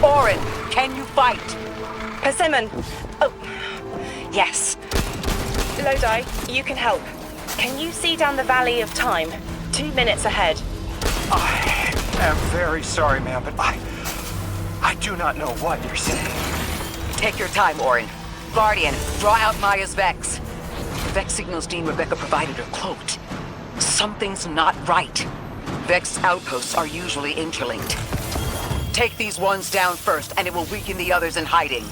Orin, can you fight? Persimmon. Oh, yes. Lodi, you can help. Can you see down the Valley of Time? 2 minutes ahead. I am very sorry, ma'am, but I do not know what you're saying. Take your time, Orin. Guardian, draw out Maya's Vex. Vex signals Dean Rebecca provided are cloaked. Something's not right. Vex outposts are usually interlinked. Take these ones down first, and it will weaken the others in hiding.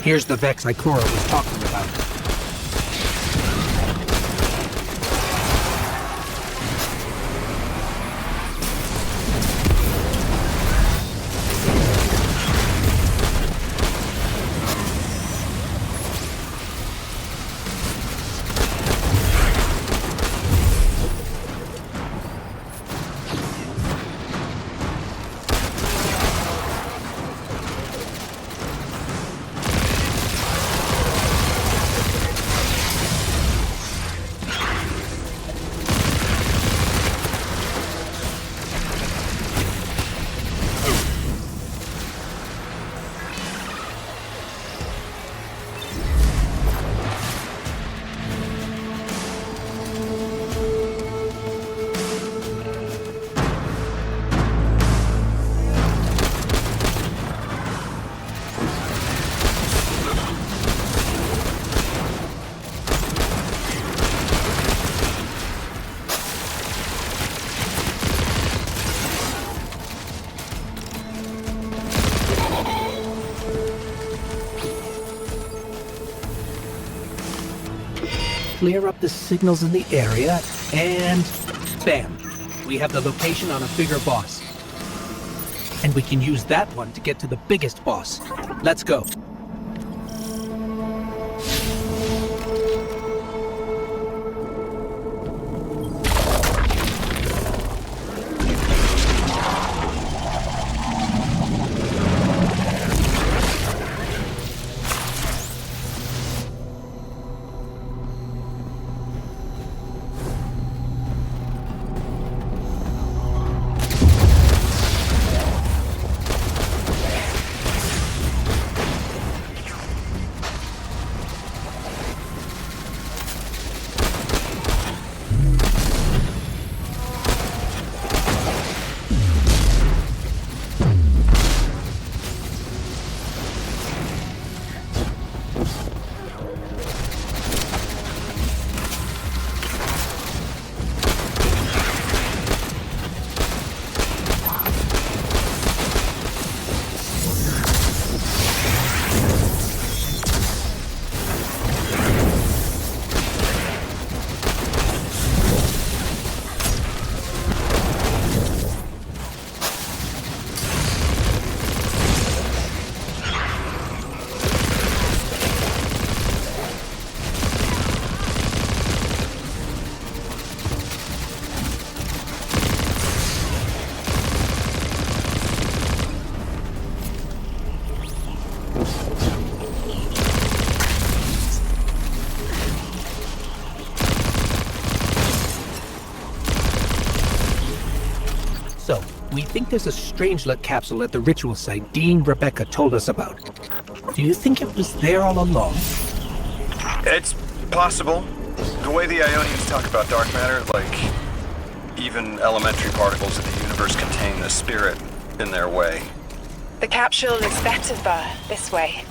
Here's the Vex Ikora was talking about. Clear up the signals in the area, and bam! We have the location on a bigger boss. And we can use that one to get to the biggest boss. Let's go. think there's a Strangelet capsule at the ritual site Dean Rebecca told us about. Do you think it was there all along? It's possible. The way the Ionians talk about dark matter, like even elementary particles of the universe contain a spirit in their way. The capsule is better this way.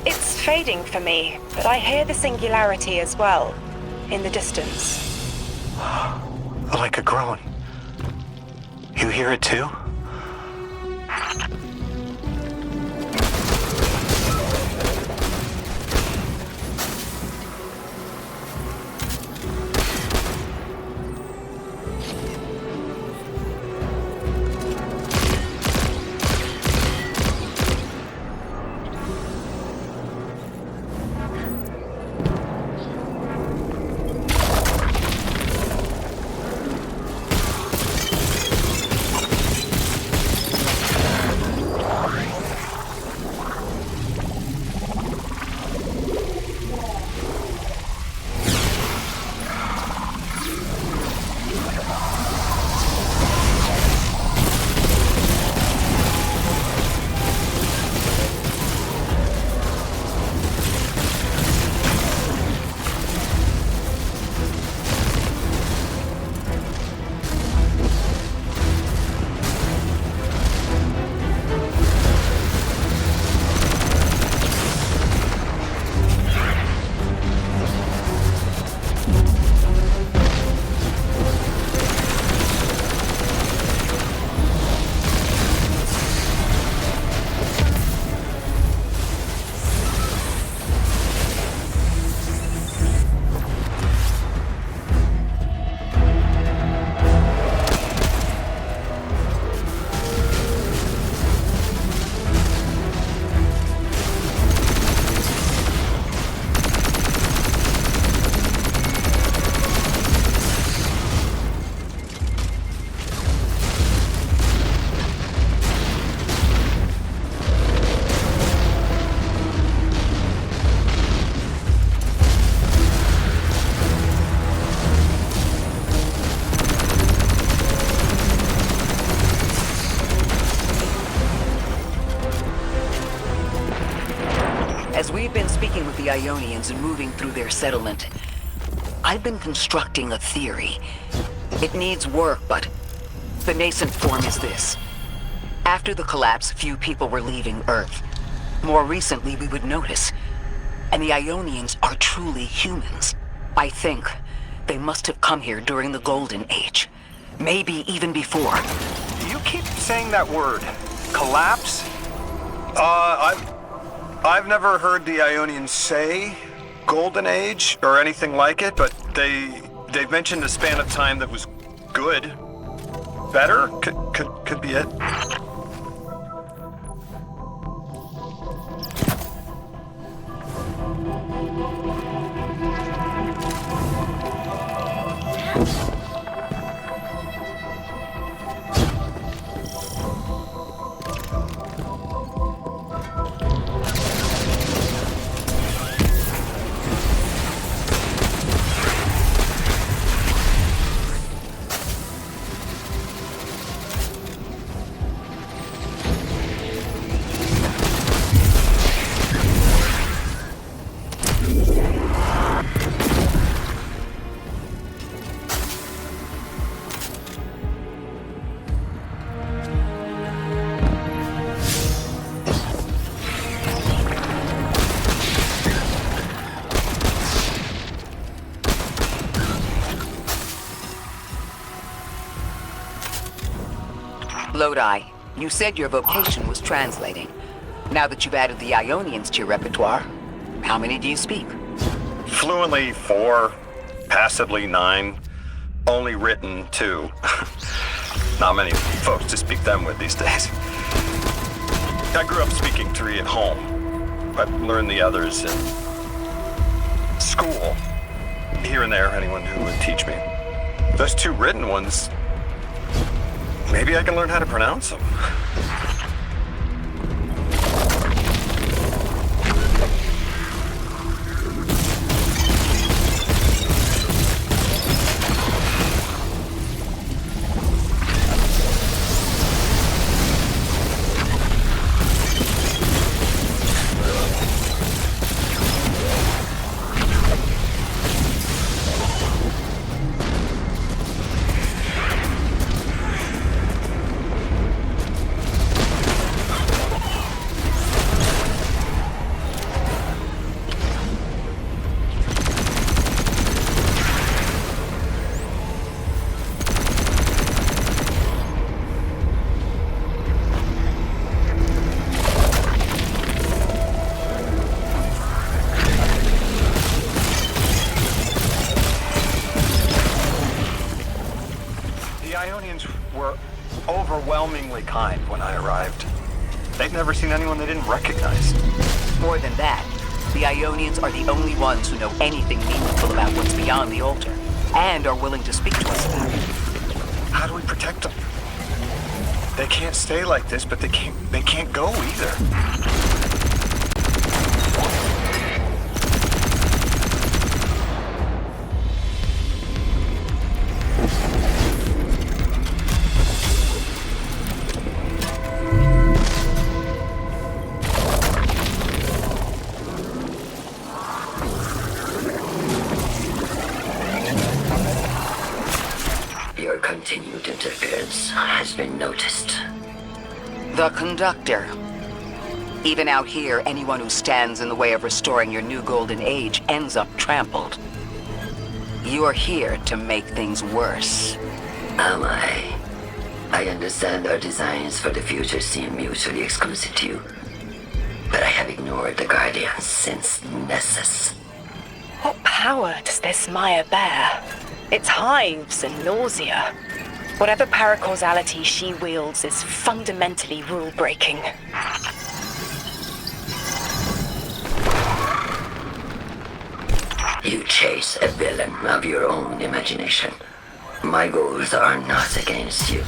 It's fading for me, but I hear the singularity as well, in the distance. Like a groan. You hear it too? As we've been speaking with the Ionians and moving through their settlement, I've been constructing a theory. It needs work, but the nascent form is this. After the collapse, few people were leaving Earth. More recently, we would notice. And the Ionians are truly humans. I think they must have come here during the Golden Age. Maybe even before. You keep saying that word. Collapse? I've never heard the Ionians say Golden Age or anything like it, but they've mentioned a span of time that was good. Better? Could be it. Lodi, you said your vocation was translating. Now that you've added the Ionians to your repertoire, how many do you speak? Fluently 4, passively 9, only written 2. Not many folks to speak them with these days. I grew up speaking 3 at home. I learned the others in school. Here and there, anyone who would teach me. Those 2 written ones, maybe I can learn how to pronounce them. friendly kind when I arrived. They'd never seen anyone they didn't recognize. More than that, the Ionians are the only ones who know anything meaningful about what's beyond the altar, and are willing to speak to us about it. How do we protect them? They can't stay like this, but they can't go either. Your continued interference has been noticed. The conductor. Even out here, anyone who stands in the way of restoring your new golden age ends up trampled. You're here to make things worse. Am I? I understand our designs for the future seem mutually exclusive to you. But I have ignored the Guardians since Nessus. What power does this Maya bear? It's hives and nausea. Whatever paracausality she wields is fundamentally rule-breaking. You chase a villain of your own imagination. My goals are not against you.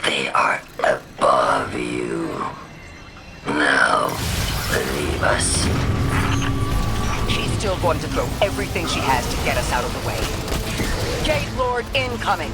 They are above you. Now, leave us. She's still going to throw everything she has to get us out of the way. Gate Lord incoming!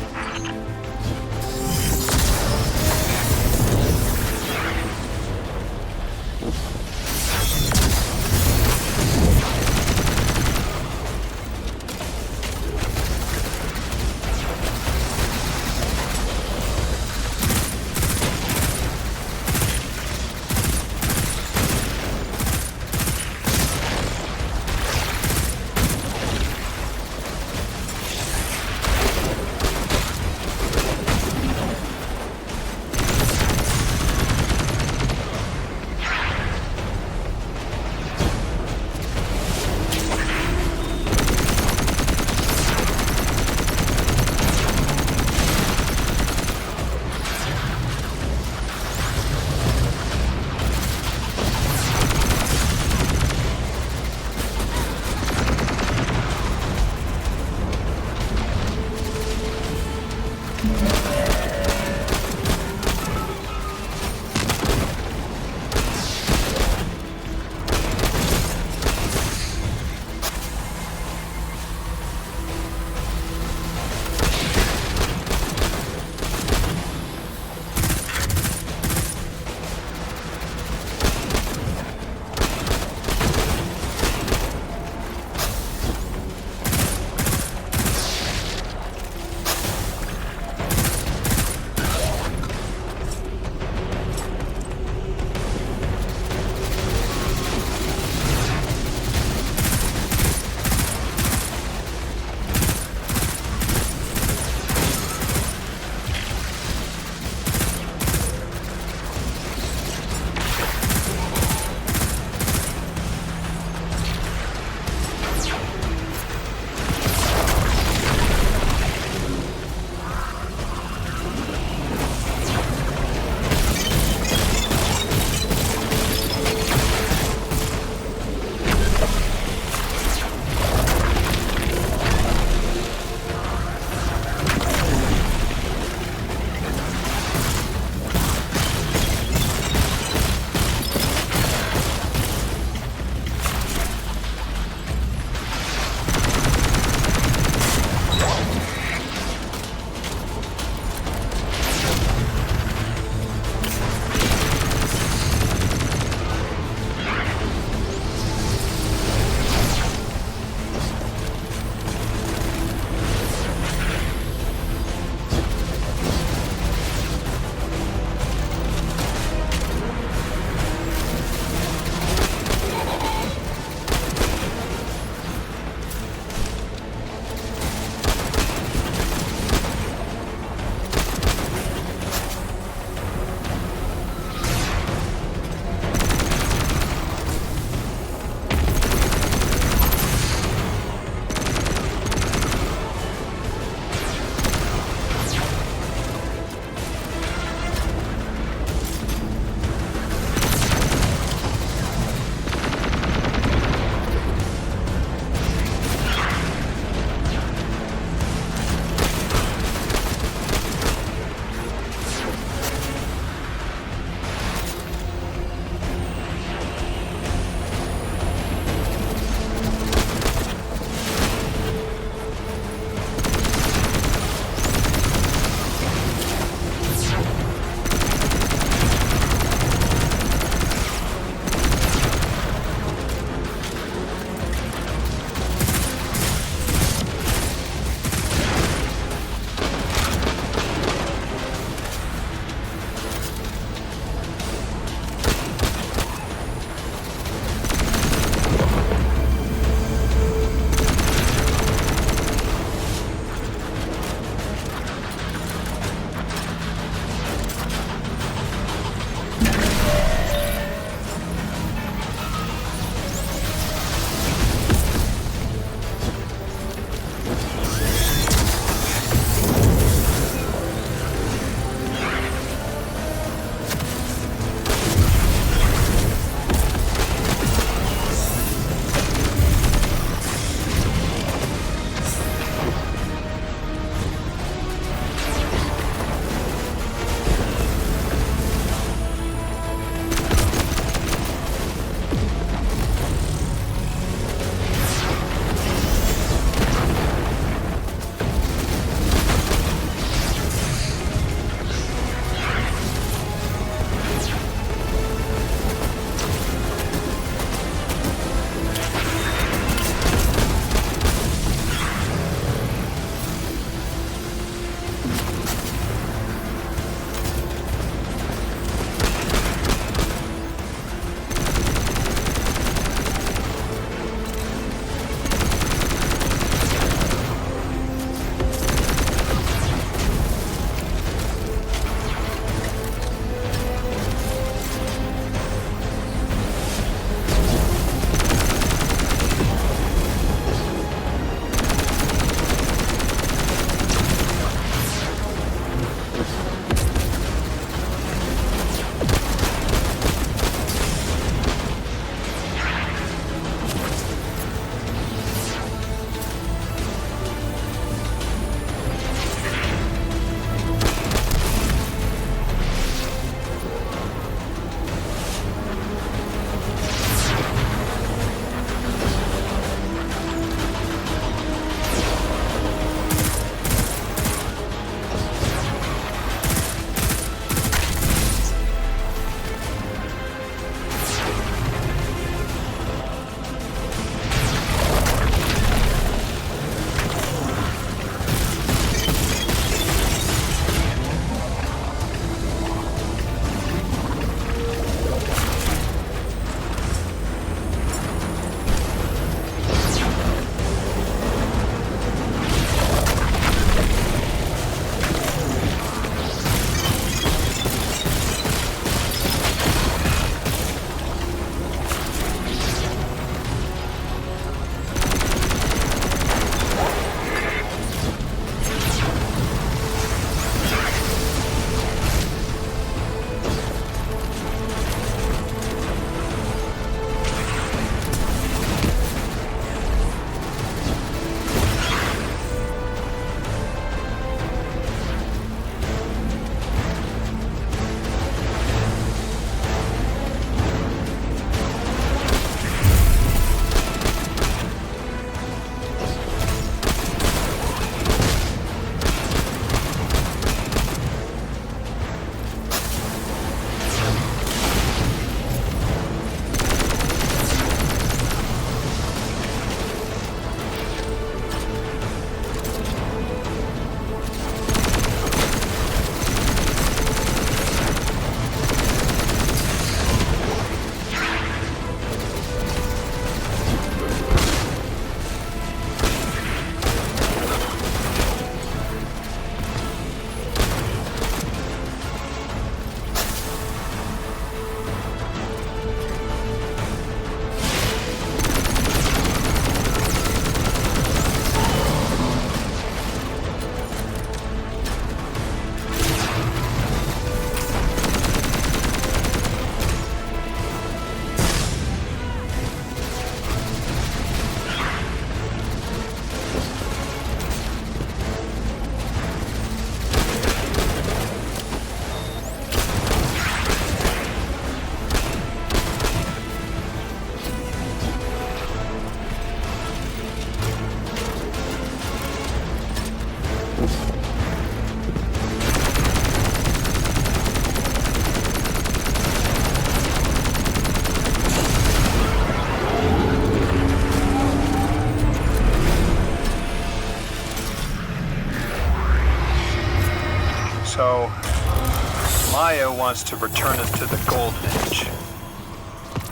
wants to return us to the Golden Age.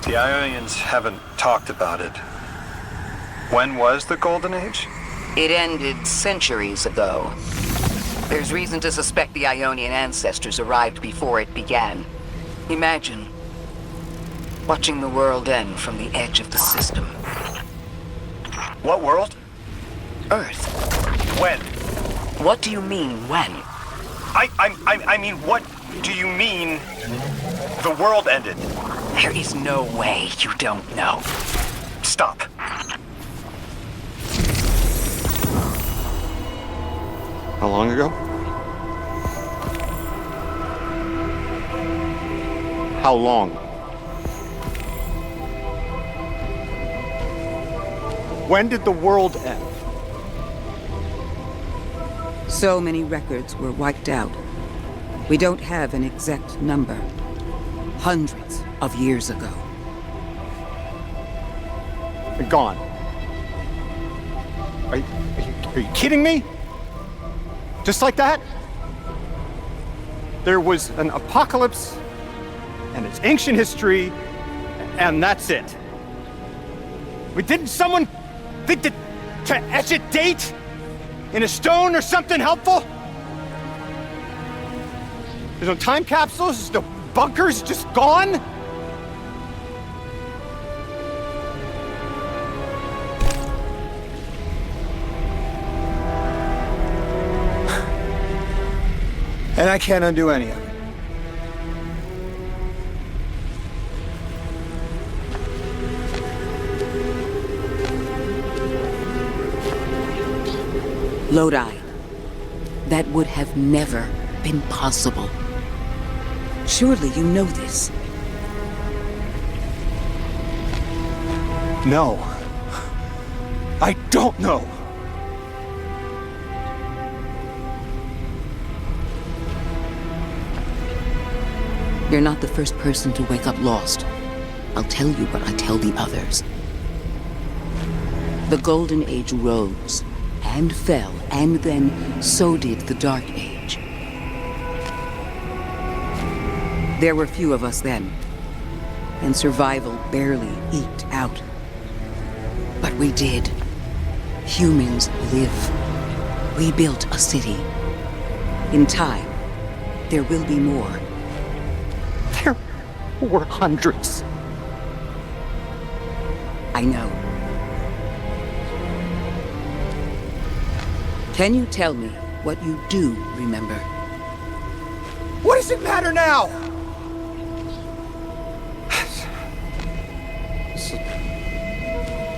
The Ionians haven't talked about it. When was the Golden Age? It ended centuries ago. There's reason to suspect the Ionian ancestors arrived before it began. Imagine watching the world end from the edge of the system. What world? Earth. When? What do you mean, when? I mean, what do you mean the world ended? There is no way you don't know. Stop. How long ago? How long? When did the world end? So many records were wiped out. We don't have an exact number. Hundreds of years ago. They're gone. Are you kidding me? Just like that? There was an apocalypse, and it's ancient history, and that's it. Didn't someone think to etch a date in a stone or something helpful? There's no time capsules, there's no bunkers, just gone? And I can't undo any of it. Lodi. That would have never been possible. Surely you know this. No. I don't know. You're not the first person to wake up lost. I'll tell you what I tell the others. The Golden Age rose and fell, and then so did the Dark Age. There were few of us then, and survival barely eked out. But we did. Humans live. We built a city. In time, there will be more. There were hundreds. I know. Can you tell me what you do remember? What does it matter now?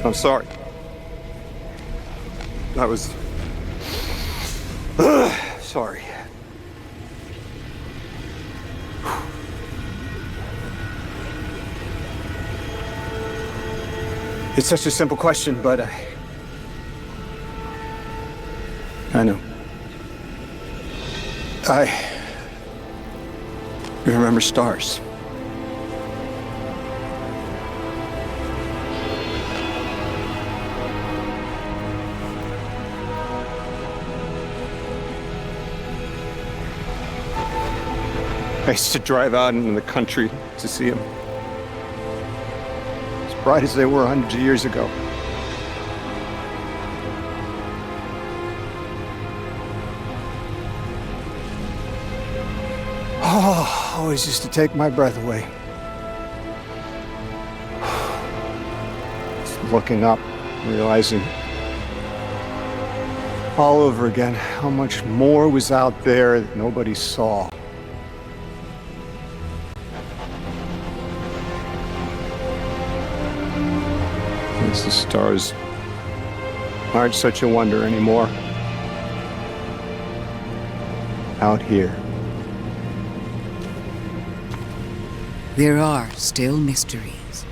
I'm sorry. I was... sorry. It's such a simple question, but I know. I remember stars. I used to drive out into the country to see them. As bright as they were hundreds of years ago. Oh, always used to take my breath away. Just looking up, realizing all over again how much more was out there that nobody saw. As the stars aren't such a wonder anymore. Out here. There are still mysteries.